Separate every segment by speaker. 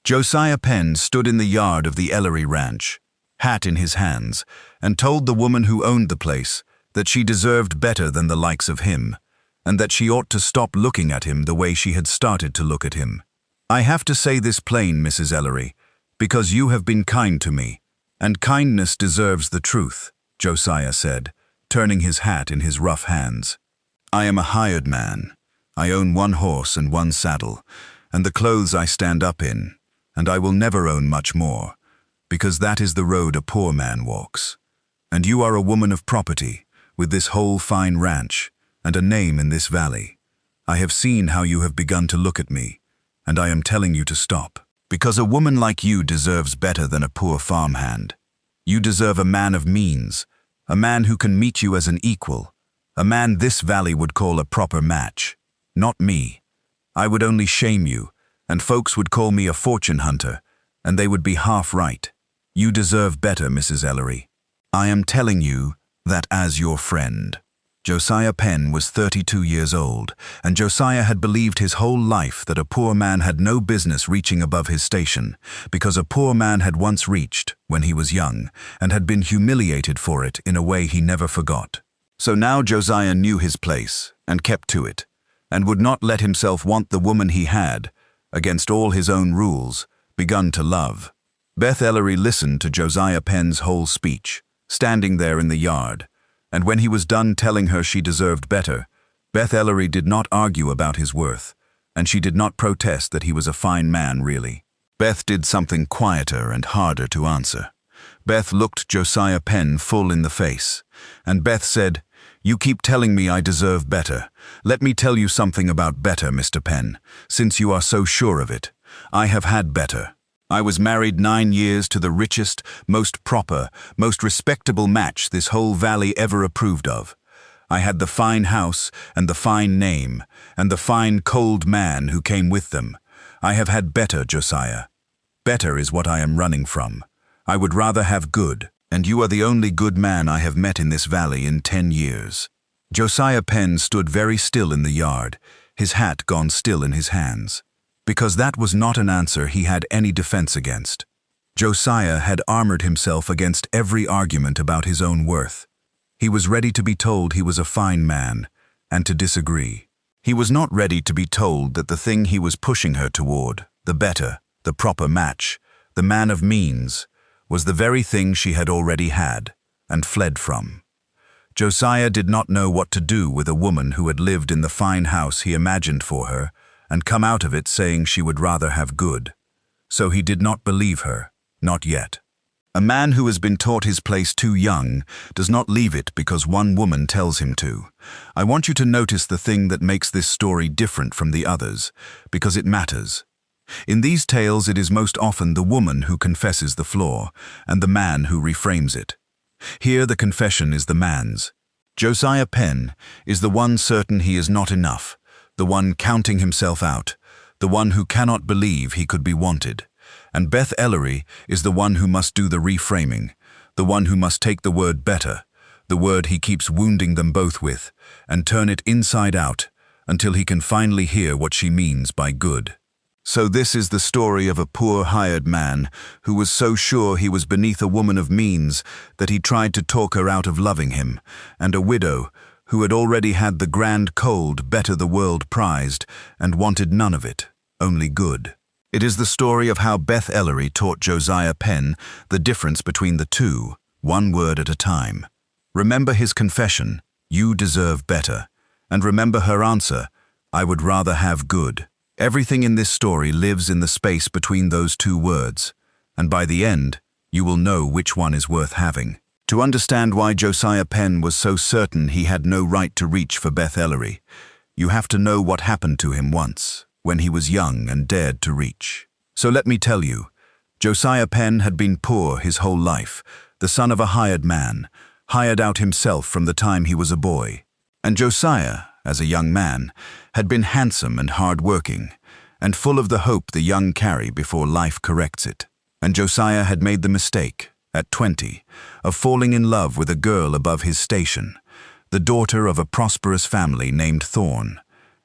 Speaker 1: Josiah Penn stood in the yard of the Ellery Ranch, hat in his hands, and told the woman who owned the place that she deserved better than the likes of him, and that she ought to stop looking at him the way she had started to look at him. "I have to say this plain, Mrs. Ellery, because you have been kind to me, and kindness deserves the truth," Josiah said, turning his hat in his rough hands. "I am a hired man. I own one horse and one saddle, and the clothes I stand up in, and I will never own much more, because that is the road a poor man walks. And you are a woman of property, with this whole fine ranch, and a name in this valley. I have seen how you have begun to look at me, and I am telling you to stop, because a woman like you deserves better than a poor farmhand. You deserve a man of means, a man who can meet you as an equal, a man this valley would call a proper match. Not me. I would only shame you, and folks would call me a fortune hunter, and they would be half right. You deserve better, Mrs. Ellery. I am telling you that as your friend." Josiah Penn was 32 years old, and Josiah had believed his whole life that a poor man had no business reaching above his station, because a poor man had once reached, when he was young, and had been humiliated for it in a way he never forgot. So now Josiah knew his place, and kept to it, and would not let himself want the woman he had, against all his own rules, begun to love. Beth Ellery listened to Josiah Penn's whole speech, standing there in the yard, and when he was done telling her she deserved better, Beth Ellery did not argue about his worth, and she did not protest that he was a fine man, really. Beth did something quieter and harder to answer. Beth looked Josiah Penn full in the face, and Beth said, "You keep telling me I deserve better. Let me tell you something about better, Mr. Penn, since you are so sure of it. I have had better. I was married 9 years to the richest, most proper, most respectable match this whole valley ever approved of. I had the fine house and the fine name, and the fine cold man who came with them. I have had better, Josiah. Better is what I am running from. I would rather have good, and you are the only good man I have met in this valley in 10 years. Josiah Penn stood very still in the yard, his hat gone still in his hands, because that was not an answer he had any defense against. Josiah had armored himself against every argument about his own worth. He was ready to be told he was a fine man, and to disagree. He was not ready to be told that the thing he was pushing her toward, the better, the proper match, the man of means, was the very thing she had already had, and fled from. Josiah did not know what to do with a woman who had lived in the fine house he imagined for her, and come out of it saying she would rather have good. So he did not believe her, not yet. A man who has been taught his place too young does not leave it because one woman tells him to. I want you to notice the thing that makes this story different from the others, because it matters. In these tales it is most often the woman who confesses the flaw, and the man who reframes it. Here the confession is the man's. Josiah Penn is the one certain he is not enough, the one counting himself out, the one who cannot believe he could be wanted. And Beth Ellery is the one who must do the reframing, the one who must take the word better, the word he keeps wounding them both with, and turn it inside out until he can finally hear what she means by good. So this is the story of a poor hired man who was so sure he was beneath a woman of means that he tried to talk her out of loving him, and a widow who had already had the grand cold better the world prized and wanted none of it, only good. It is the story of how Beth Ellery taught Josiah Penn the difference between the two, one word at a time. Remember his confession, "You deserve better," and remember her answer, "I would rather have good." Everything in this story lives in the space between those two words, and by the end, you will know which one is worth having. To understand why Josiah Penn was so certain he had no right to reach for Beth Ellery, you have to know what happened to him once, when he was young and dared to reach. So let me tell you, Josiah Penn had been poor his whole life, the son of a hired man, hired out himself from the time he was a boy. And Josiah, as a young man, had been handsome and hard-working, and full of the hope the young carry before life corrects it. And Josiah had made the mistake, at 20, of falling in love with a girl above his station, the daughter of a prosperous family named Thorne,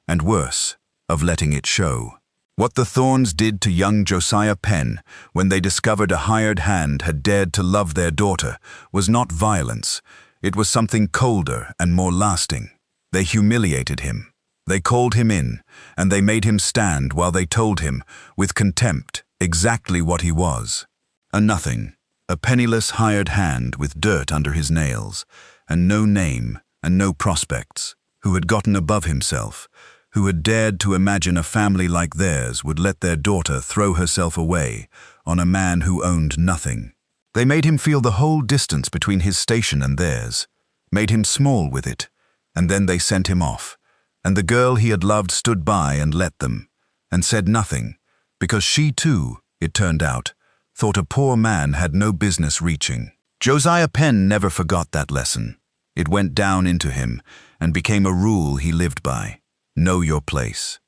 Speaker 1: and worse, of letting it show. What the thorns did to young Josiah Penn when they discovered a hired hand had dared to love their daughter was not violence. It was something colder and more lasting. They humiliated him. They called him in, and they made him stand while they told him, with contempt, exactly what he was. A nothing, a penniless hired hand with dirt under his nails, and no name and no prospects, who had gotten above himself, who had dared to imagine a family like theirs would let their daughter throw herself away on a man who owned nothing. They made him feel the whole distance between his station and theirs, made him small with it, and then they sent him off, and the girl he had loved stood by and let them, and said nothing, because she too, it turned out, thought a poor man had no business reaching. Josiah Penn never forgot that lesson. It went down into him and became a rule he lived by. Know your place.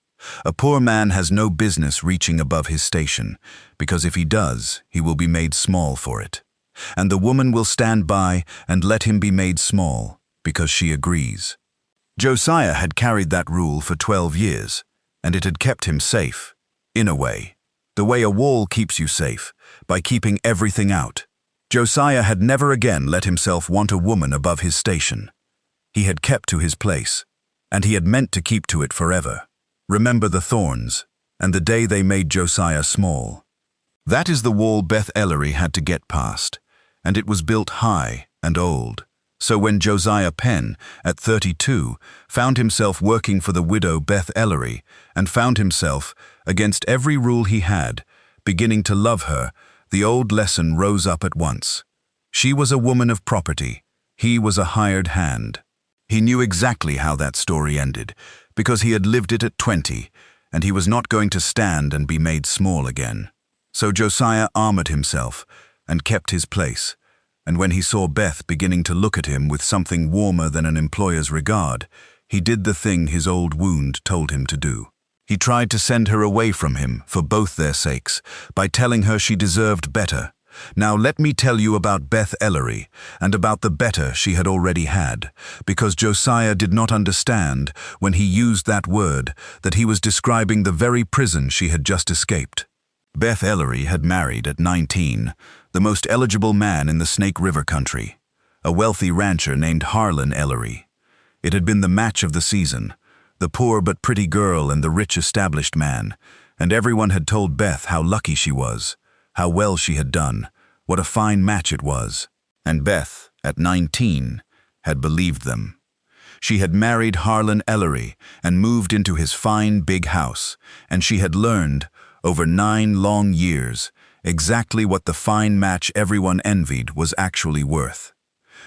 Speaker 1: A poor man has no business reaching above his station, because if he does, he will be made small for it. And the woman will stand by and let him be made small, because she agrees. Josiah had carried that rule for 12 years, and it had kept him safe, in a way. The way a wall keeps you safe, by keeping everything out. Josiah had never again let himself want a woman above his station. He had kept to his place, and he had meant to keep to it forever. Remember the thorns, and the day they made Josiah small. That is the wall Beth Ellery had to get past, and it was built high and old. So when Josiah Penn, at 32, found himself working for the widow Beth Ellery, and found himself, against every rule he had, beginning to love her, the old lesson rose up at once. She was a woman of property. He was a hired hand. He knew exactly how that story ended, because he had lived it at 20, and he was not going to stand and be made small again. So Josiah armored himself and kept his place, and when he saw Beth beginning to look at him with something warmer than an employer's regard, he did the thing his old wound told him to do. He tried to send her away from him for both their sakes, by telling her she deserved better. Now let me tell you about Beth Ellery, and about the better she had already had, because Josiah did not understand, when he used that word, that he was describing the very prison she had just escaped. Beth Ellery had married at 19, the most eligible man in the Snake River country, a wealthy rancher named Harlan Ellery. It had been the match of the season, the poor but pretty girl and the rich established man, and everyone had told Beth how lucky she was, how well she had done, what a fine match it was. And Beth, at 19, had believed them. She had married Harlan Ellery and moved into his fine big house, and she had learned, over 9 long years, exactly what the fine match everyone envied was actually worth.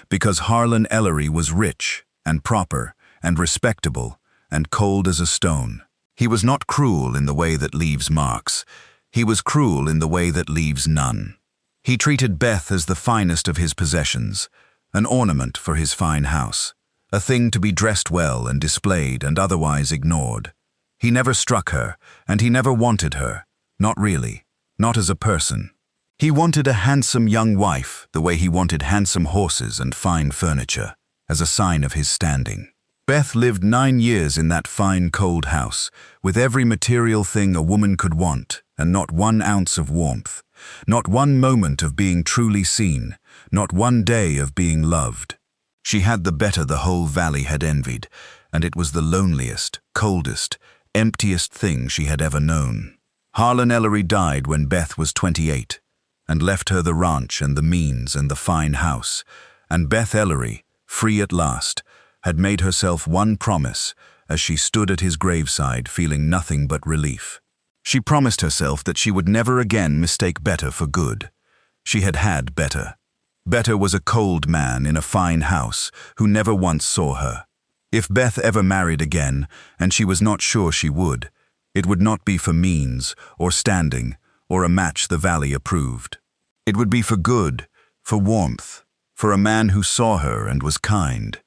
Speaker 1: Because Harlan Ellery was rich and proper and respectable and cold as a stone. He was not cruel in the way that leaves marks. He was cruel in the way that leaves none. He treated Beth as the finest of his possessions, an ornament for his fine house, a thing to be dressed well and displayed and otherwise ignored. He never struck her, and he never wanted her, not really, not as a person. He wanted a handsome young wife the way he wanted handsome horses and fine furniture, as a sign of his standing. Beth lived 9 years in that fine cold house, with every material thing a woman could want, and not 1 ounce of warmth, not 1 moment of being truly seen, not 1 day of being loved. She had the better the whole valley had envied, and it was the loneliest, coldest, emptiest thing she had ever known. Harlan Ellery died when Beth was 28, and left her the ranch and the means and the fine house, and Beth Ellery, free at last, had made herself 1 promise as she stood at his graveside feeling nothing but relief. She promised herself that she would never again mistake Better for good. She had had Better. Better was a cold man in a fine house who never once saw her. If Beth ever married again, and she was not sure she would, it would not be for means or standing or a match the valley approved. It would be for good, for warmth, for a man who saw her and was kind.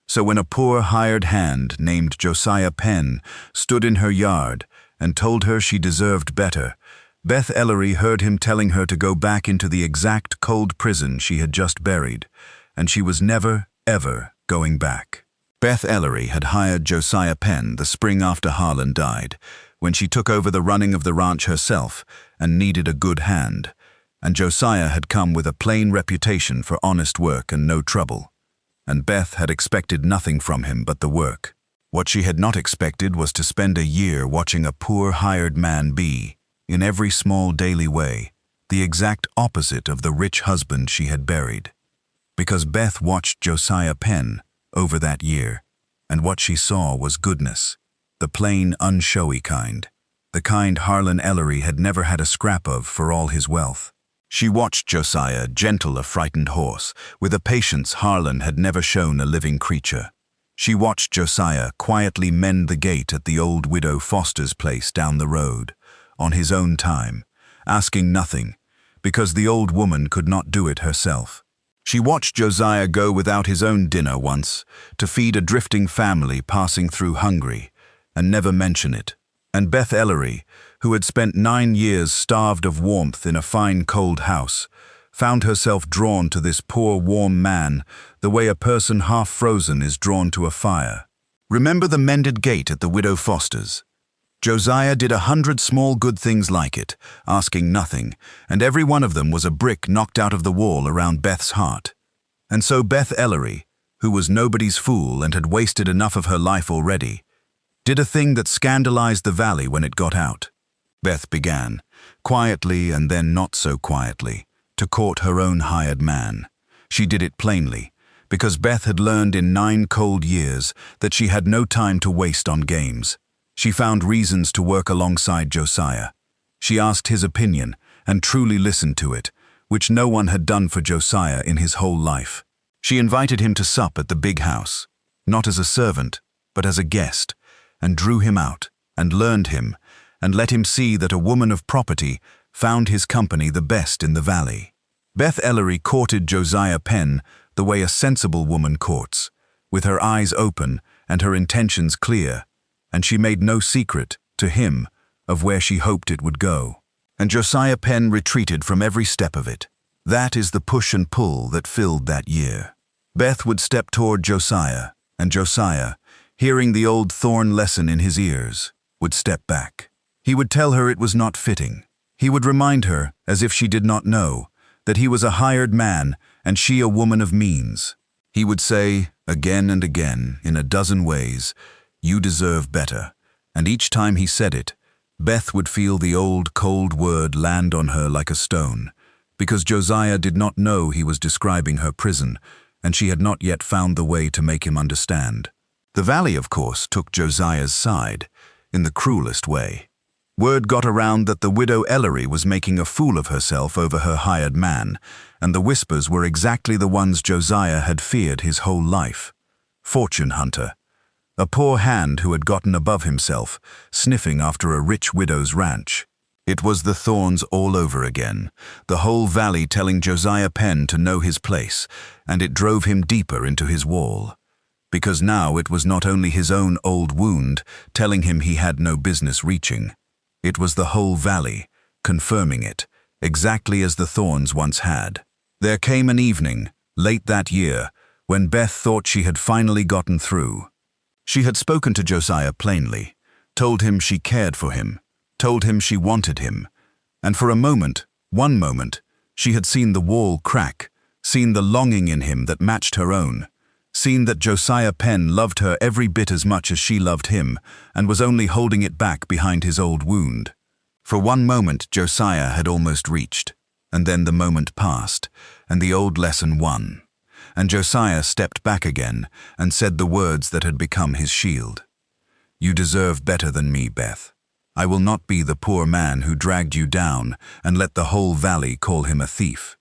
Speaker 1: So when a poor hired hand named Josiah Penn stood in her yard and told her she deserved better, Beth Ellery heard him telling her to go back into the exact cold prison she had just buried, and she was never, ever going back. Beth Ellery had hired Josiah Penn the spring after Harlan died, when she took over the running of the ranch herself and needed a good hand, and Josiah had come with a plain reputation for honest work and no trouble, and Beth had expected nothing from him but the work. What she had not expected was to spend a year watching a poor hired man be, in every small daily way, the exact opposite of the rich husband she had buried. Because Beth watched Josiah Penn over that year, and what she saw was goodness, the plain, unshowy kind, the kind Harlan Ellery had never had a scrap of for all his wealth. She watched Josiah gentle a frightened horse, with a patience Harlan had never shown a living creature. She watched Josiah quietly mend the gate at the old widow Foster's place down the road, on his own time, asking nothing, because the old woman could not do it herself. She watched Josiah go without his own dinner once, to feed a drifting family passing through hungry, and never mention it. And Beth Ellery, who had spent 9 years starved of warmth in a fine cold house, found herself drawn to this poor warm man the way a person half frozen is drawn to a fire. Remember the mended gate at the widow Foster's? Josiah did 100 small good things like it, asking nothing, and every one of them was a brick knocked out of the wall around Beth's heart. And so Beth Ellery, who was nobody's fool and had wasted enough of her life already, did a thing that scandalized the valley when it got out. Beth began, quietly and then not so quietly, to court her own hired man. She did it plainly, because Beth had learned in 9 cold years that she had no time to waste on games. She found reasons to work alongside Josiah. She asked his opinion and truly listened to it, which no one had done for Josiah in his whole life. She invited him to sup at the big house, not as a servant, but as a guest, and drew him out, and learned him, and let him see that a woman of property found his company the best in the valley. Beth Ellery courted Josiah Penn the way a sensible woman courts, with her eyes open and her intentions clear, and she made no secret, to him, of where she hoped it would go. And Josiah Penn retreated from every step of it. That is the push and pull that filled that year. Beth would step toward Josiah, and Josiah, hearing the old thorn lesson in his ears, would step back. He would tell her it was not fitting. He would remind her, as if she did not know, that he was a hired man and she a woman of means. He would say, again and again, in a dozen ways, "You deserve better," and each time he said it, Beth would feel the old cold word land on her like a stone, because Josiah did not know he was describing her prison, and she had not yet found the way to make him understand. The valley, of course, took Josiah's side, in the cruelest way. Word got around that the widow Ellery was making a fool of herself over her hired man, and the whispers were exactly the ones Josiah had feared his whole life. Fortune hunter. A poor hand who had gotten above himself, sniffing after a rich widow's ranch. It was the thorns all over again, the whole valley telling Josiah Penn to know his place, and it drove him deeper into his wall. Because now it was not only his own old wound telling him he had no business reaching. It was the whole valley, confirming it, exactly as the thorns once had. There came an evening, late that year, when Beth thought she had finally gotten through. She had spoken to Josiah plainly, told him she cared for him, told him she wanted him, and for a moment, one moment, she had seen the wall crack, seen the longing in him that matched her own, seen that Josiah Penn loved her every bit as much as she loved him, and was only holding it back behind his old wound. For one moment Josiah had almost reached, and then the moment passed, and the old lesson won. And Josiah stepped back again and said the words that had become his shield. "You deserve better than me, Beth. I will not be the poor man who dragged you down and let the whole valley call him a thief.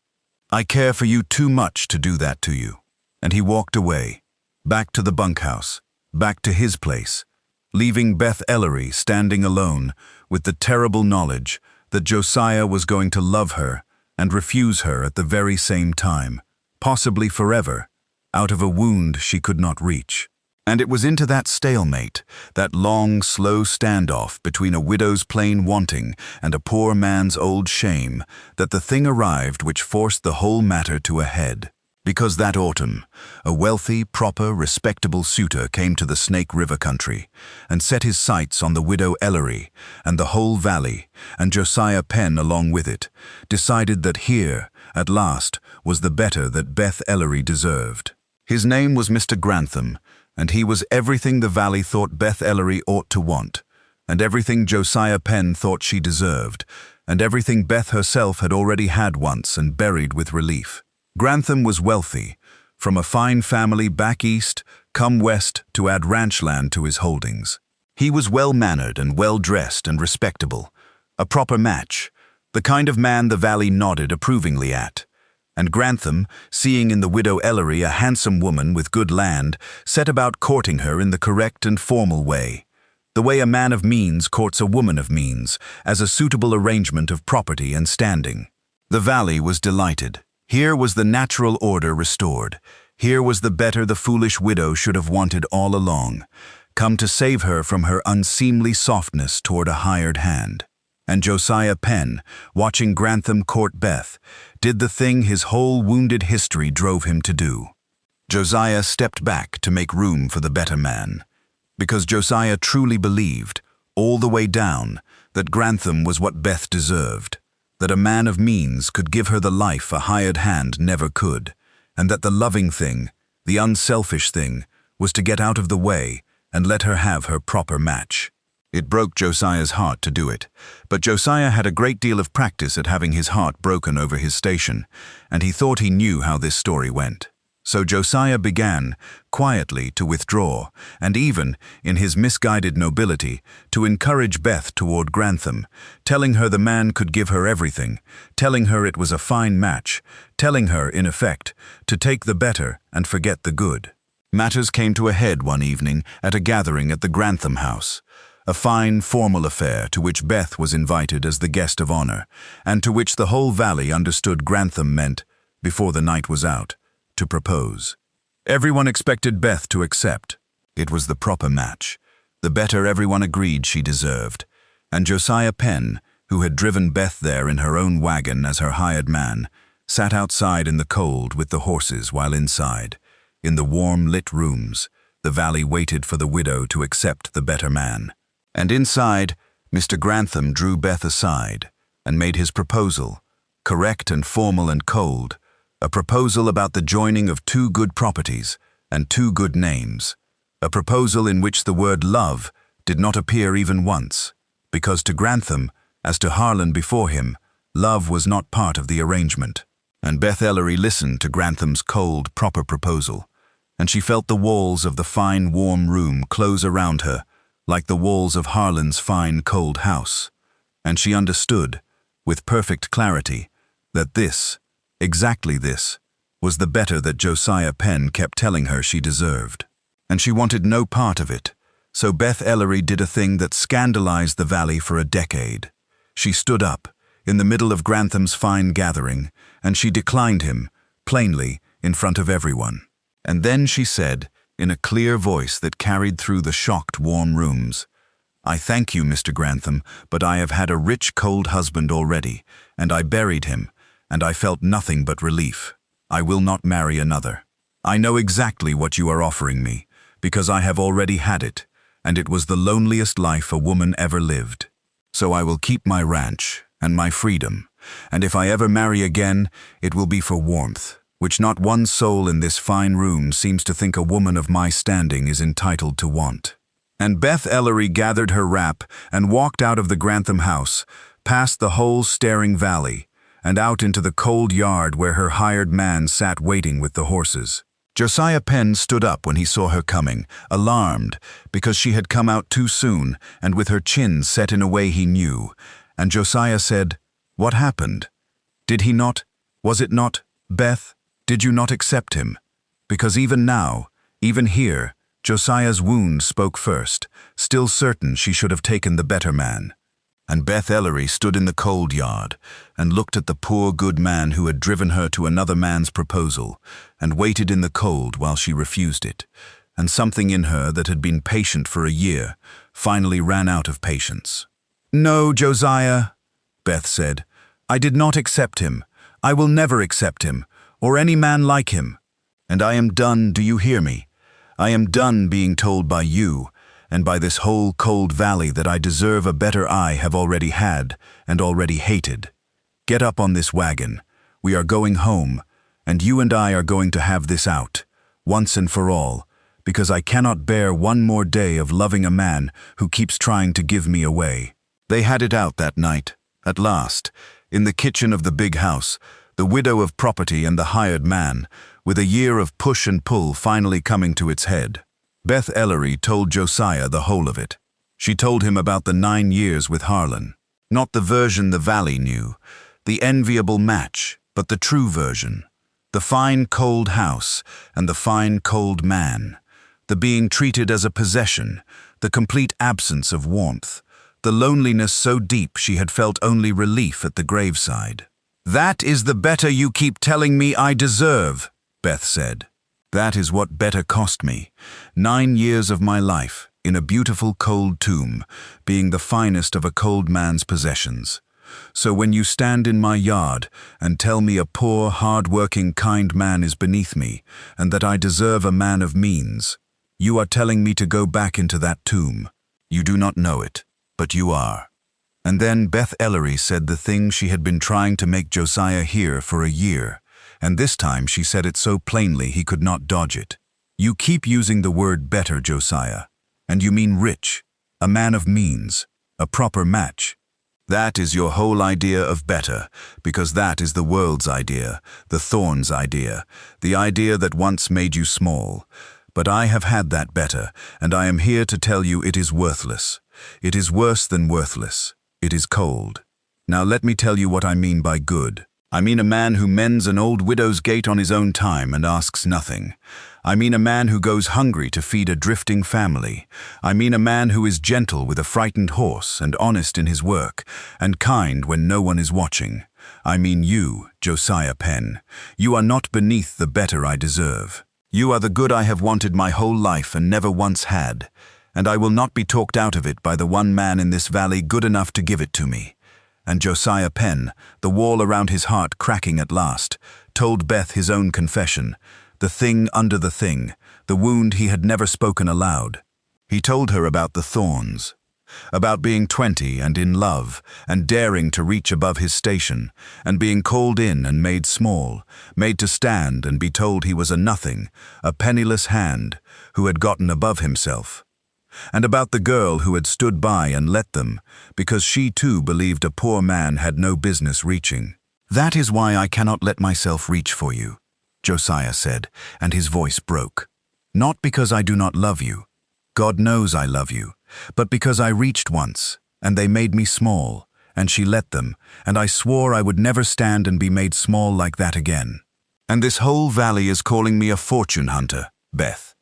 Speaker 1: I care for you too much to do that to you." And he walked away, back to the bunkhouse, back to his place, leaving Beth Ellery standing alone with the terrible knowledge that Josiah was going to love her and refuse her at the very same time, possibly forever, out of a wound she could not reach. And it was into that stalemate, that long, slow standoff between a widow's plain wanting and a poor man's old shame, that the thing arrived which forced the whole matter to a head. Because that autumn, a wealthy, proper, respectable suitor came to the Snake River country and set his sights on the widow Ellery and the whole valley, and Josiah Penn along with it, decided that here, at last, was the better that Beth Ellery deserved. His name was Mr. Grantham, and he was everything the valley thought Beth Ellery ought to want, and everything Josiah Penn thought she deserved, and everything Beth herself had already had once and buried with relief. Grantham was wealthy, from a fine family back east, come west to add ranch land to his holdings. He was well-mannered and well-dressed and respectable, a proper match, the kind of man the valley nodded approvingly at. And Grantham, seeing in the widow Ellery a handsome woman with good land, set about courting her in the correct and formal way, the way a man of means courts a woman of means, as a suitable arrangement of property and standing. The valley was delighted. Here was the natural order restored. Here was the better the foolish widow should have wanted all along, come to save her from her unseemly softness toward a hired hand. And Josiah Penn, watching Grantham court Beth, did the thing his whole wounded history drove him to do. Josiah stepped back to make room for the better man, because Josiah truly believed, all the way down, that Grantham was what Beth deserved, that a man of means could give her the life a hired hand never could, and that the loving thing, the unselfish thing, was to get out of the way and let her have her proper match. It broke Josiah's heart to do it, but Josiah had a great deal of practice at having his heart broken over his station, and he thought he knew how this story went. So Josiah began, quietly, to withdraw, and even, in his misguided nobility, to encourage Beth toward Grantham, telling her the man could give her everything, telling her it was a fine match, telling her, in effect, to take the better and forget the good. Matters came to a head one evening at a gathering at the Grantham house, a fine, formal affair to which Beth was invited as the guest of honor, and to which the whole valley understood Grantham meant, before the night was out, to propose. Everyone expected Beth to accept. It was the proper match, the better everyone agreed she deserved, and Josiah Penn, who had driven Beth there in her own wagon as her hired man, sat outside in the cold with the horses while inside, in the warm lit rooms, the valley waited for the widow to accept the better man. And inside, Mr. Grantham drew Beth aside and made his proposal, correct and formal and cold, a proposal about the joining of two good properties and two good names, a proposal in which the word love did not appear even once, because to Grantham, as to Harlan before him, love was not part of the arrangement. And Beth Ellery listened to Grantham's cold, proper proposal, and she felt the walls of the fine, warm room close around her, like the walls of Harlan's fine, cold house, and she understood, with perfect clarity, that this, exactly this, was the better that Josiah Penn kept telling her she deserved. And she wanted no part of it, so Beth Ellery did a thing that scandalized the valley for a decade. She stood up, in the middle of Grantham's fine gathering, and she declined him, plainly, in front of everyone. And then she said, in a clear voice that carried through the shocked, warm rooms, "I thank you, Mr. Grantham, but I have had a rich, cold husband already, and I buried him, and I felt nothing but relief. I will not marry another. I know exactly what you are offering me, because I have already had it, and it was the loneliest life a woman ever lived. So I will keep my ranch and my freedom, and if I ever marry again, it will be for warmth, which not one soul in this fine room seems to think a woman of my standing is entitled to want." And Beth Ellery gathered her wrap and walked out of the Grantham house, past the whole staring valley, and out into the cold yard where her hired man sat waiting with the horses. Josiah Penn stood up when he saw her coming, alarmed, because she had come out too soon and with her chin set in a way he knew, and Josiah said, "What happened? Did he not? Was it not? Beth, did you not accept him?" Because even now, even here, Josiah's wound spoke first, still certain she should have taken the better man. And Beth Ellery stood in the cold yard and looked at the poor good man who had driven her to another man's proposal, and waited in the cold while she refused it, and something in her that had been patient for a year finally ran out of patience. "No, Josiah," Beth said, "I did not accept him. I will never accept him, or any man like him. And I am done, do you hear me? I am done being told by you, and by this whole cold valley that I deserve a better I have already had and already hated. Get up on this wagon. We are going home, and you and I are going to have this out, once and for all, because I cannot bear one more day of loving a man who keeps trying to give me away. They had it out that night, at last, in the kitchen of the big house, the widow of property and the hired man, with a year of push and pull finally coming to its head. Beth Ellery told Josiah the whole of it. She told him about the 9 years with Harlan. Not the version the valley knew, the enviable match, but the true version. The fine cold house and the fine cold man. The being treated as a possession, the complete absence of warmth, the loneliness so deep she had felt only relief at the graveside. "That is the better you keep telling me I deserve," Beth said. "That is what better cost me. 9 years of my life, in a beautiful cold tomb, being the finest of a cold man's possessions. So when you stand in my yard and tell me a poor, hard-working, kind man is beneath me, and that I deserve a man of means, you are telling me to go back into that tomb. You do not know it, but you are." And then Beth Ellery said the thing she had been trying to make Josiah hear for a year, and this time she said it so plainly he could not dodge it. "You keep using the word better, Josiah, and you mean rich, a man of means, a proper match. That is your whole idea of better, because that is the world's idea, the thorn's idea, the idea that once made you small. But I have had that better, and I am here to tell you it is worthless. It is worse than worthless. It is cold. Now let me tell you what I mean by good. I mean a man who mends an old widow's gate on his own time and asks nothing. I mean a man who goes hungry to feed a drifting family. I mean a man who is gentle with a frightened horse and honest in his work, and kind when no one is watching. I mean you, Josiah Penn. You are not beneath the better I deserve. You are the good I have wanted my whole life and never once had, and I will not be talked out of it by the one man in this valley good enough to give it to me." And Josiah Penn, the wall around his heart cracking at last, told Beth his own confession, the thing under the thing, the wound he had never spoken aloud. He told her about the thorns, about being 20 and in love, and daring to reach above his station, and being called in and made small, made to stand and be told he was a nothing, a penniless hand, who had gotten above himself. And about the girl who had stood by and let them, because she too believed a poor man had no business reaching. "That is why I cannot let myself reach for you," Josiah said, and his voice broke. "Not because I do not love you. God knows I love you, but because I reached once, and they made me small, and she let them, and I swore I would never stand and be made small like that again. And this whole valley is calling me a fortune hunter, Beth,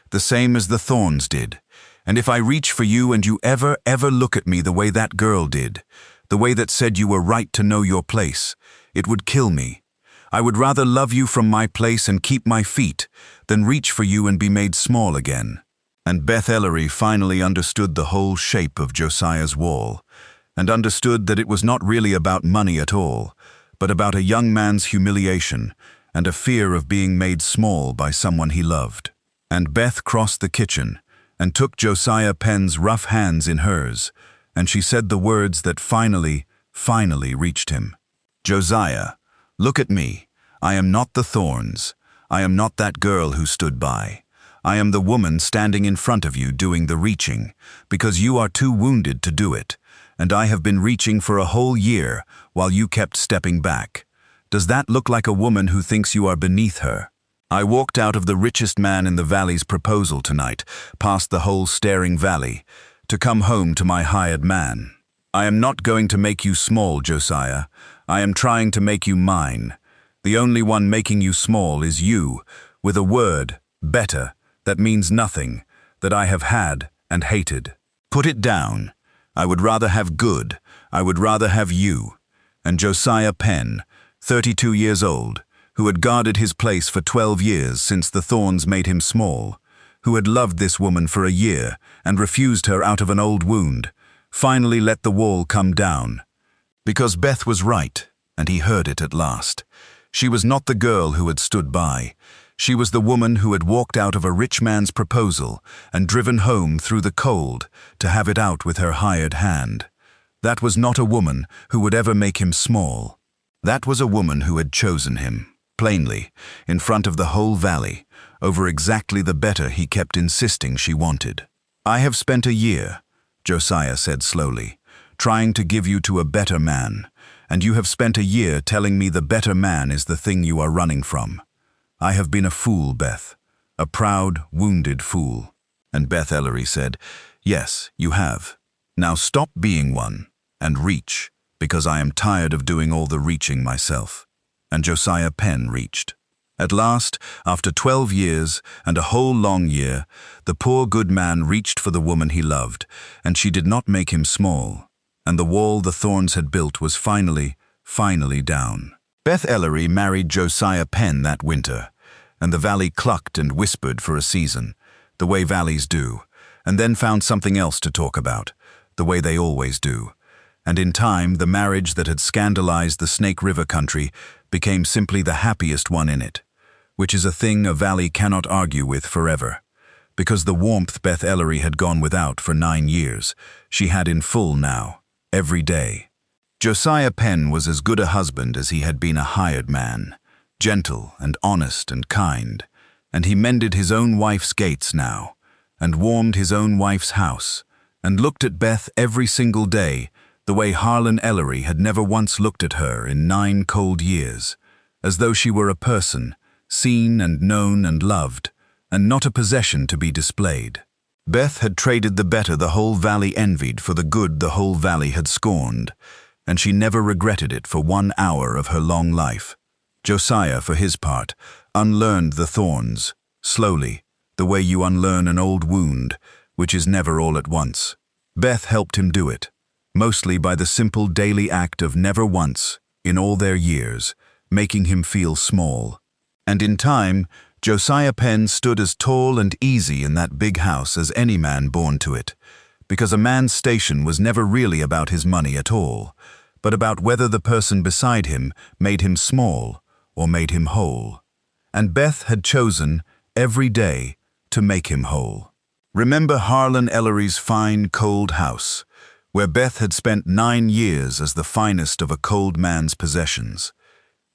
Speaker 1: the same as the thorns did. And if I reach for you and you ever look at me the way that girl did, the way that said you were right to know your place, it would kill me. I would rather love you from my place and keep my feet than reach for you and be made small again." And Beth Ellery finally understood the whole shape of Josiah's wall, and understood that it was not really about money at all, but about a young man's humiliation and a fear of being made small by someone he loved. And Beth crossed the kitchen and took Josiah Penn's rough hands in hers, and she said the words that finally reached him. "Josiah, look at me. I am not the thorns. I am not that girl who stood by. I am the woman standing in front of you doing the reaching, because you are too wounded to do it, and I have been reaching for a whole year while you kept stepping back. Does that look like a woman who thinks you are beneath her? I walked out of the richest man in the valley's proposal tonight, past the whole staring valley, to come home to my hired man. I am not going to make you small, Josiah. I am trying to make you mine. The only one making you small is you, with a word, better, that means nothing, that I have had and hated. Put it down. I would rather have good. I would rather have you." And Josiah Penn, 32 years old, who had guarded his place for 12 years since the thorns made him small, who had loved this woman for a year and refused her out of an old wound, finally let the wall come down. Because Beth was right, and he heard it at last. She was not the girl who had stood by. She was the woman who had walked out of a rich man's proposal and driven home through the cold to have it out with her hired hand. That was not a woman who would ever make him small. That was a woman who had chosen him, plainly, in front of the whole valley, over exactly the better he kept insisting she wanted. "I have spent a year," Josiah said slowly, "trying to give you to a better man, and you have spent a year telling me the better man is the thing you are running from. I have been a fool, Beth, a proud, wounded fool." And Beth Ellery said, "Yes, you have. Now stop being one, and reach, because I am tired of doing all the reaching myself." And Josiah Penn reached. At last, after 12 years and a whole long year, the poor good man reached for the woman he loved, and she did not make him small, and the wall the thorns had built was finally down. Beth Ellery married Josiah Penn that winter, and the valley clucked and whispered for a season, the way valleys do, and then found something else to talk about, the way they always do. And in time, the marriage that had scandalized the Snake River country became simply the happiest one in it, which is a thing a valley cannot argue with forever, because the warmth Beth Ellery had gone without for 9 years, she had in full now, every day. Josiah Penn was as good a husband as he had been a hired man, gentle and honest and kind, and he mended his own wife's gates now, and warmed his own wife's house, and looked at Beth every single day the way Harlan Ellery had never once looked at her in 9 cold years, as though she were a person, seen and known and loved, and not a possession to be displayed. Beth had traded the better the whole valley envied for the good the whole valley had scorned, and she never regretted it for 1 hour of her long life. Josiah, for his part, unlearned the thorns, slowly, the way you unlearn an old wound, which is never all at once. Beth helped him do it, mostly by the simple daily act of never once, in all their years, making him feel small. And in time, Josiah Penn stood as tall and easy in that big house as any man born to it, because a man's station was never really about his money at all, but about whether the person beside him made him small or made him whole. And Beth had chosen, every day, to make him whole. Remember Harlan Ellery's fine, cold house, where Beth had spent 9 years as the finest of a cold man's possessions.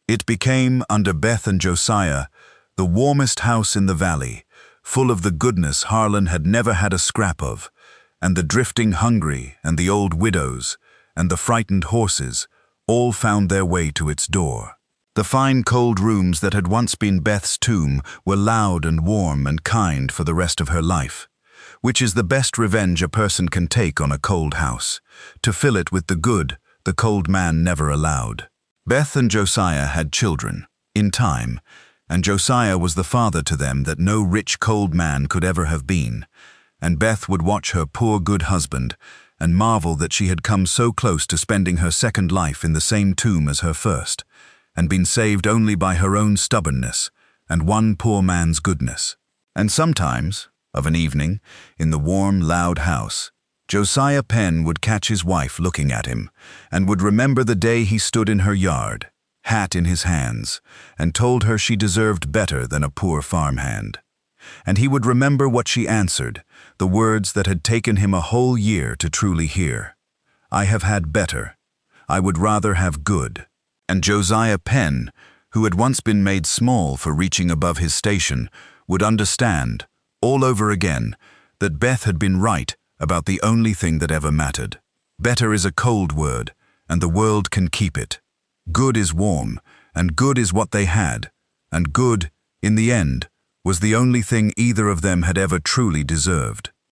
Speaker 1: It became, under Beth and Josiah, the warmest house in the valley, full of the goodness Harlan had never had a scrap of, and the drifting hungry and the old widows and the frightened horses all found their way to its door. The fine cold rooms that had once been Beth's tomb were loud and warm and kind for the rest of her life, which is the best revenge a person can take on a cold house, to fill it with the good the cold man never allowed. Beth and Josiah had children, in time, and Josiah was the father to them that no rich cold man could ever have been, and Beth would watch her poor good husband and marvel that she had come so close to spending her second life in the same tomb as her first, and been saved only by her own stubbornness and one poor man's goodness. And sometimes, of an evening, in the warm, loud house, Josiah Penn would catch his wife looking at him, and would remember the day he stood in her yard, hat in his hands, and told her she deserved better than a poor farmhand. And he would remember what she answered, the words that had taken him a whole year to truly hear. "I have had better. I would rather have good." And Josiah Penn, who had once been made small for reaching above his station, would understand, all over again, that Beth had been right about the only thing that ever mattered. Better is a cold word, and the world can keep it. Good is warm, and good is what they had, and good, in the end, was the only thing either of them had ever truly deserved.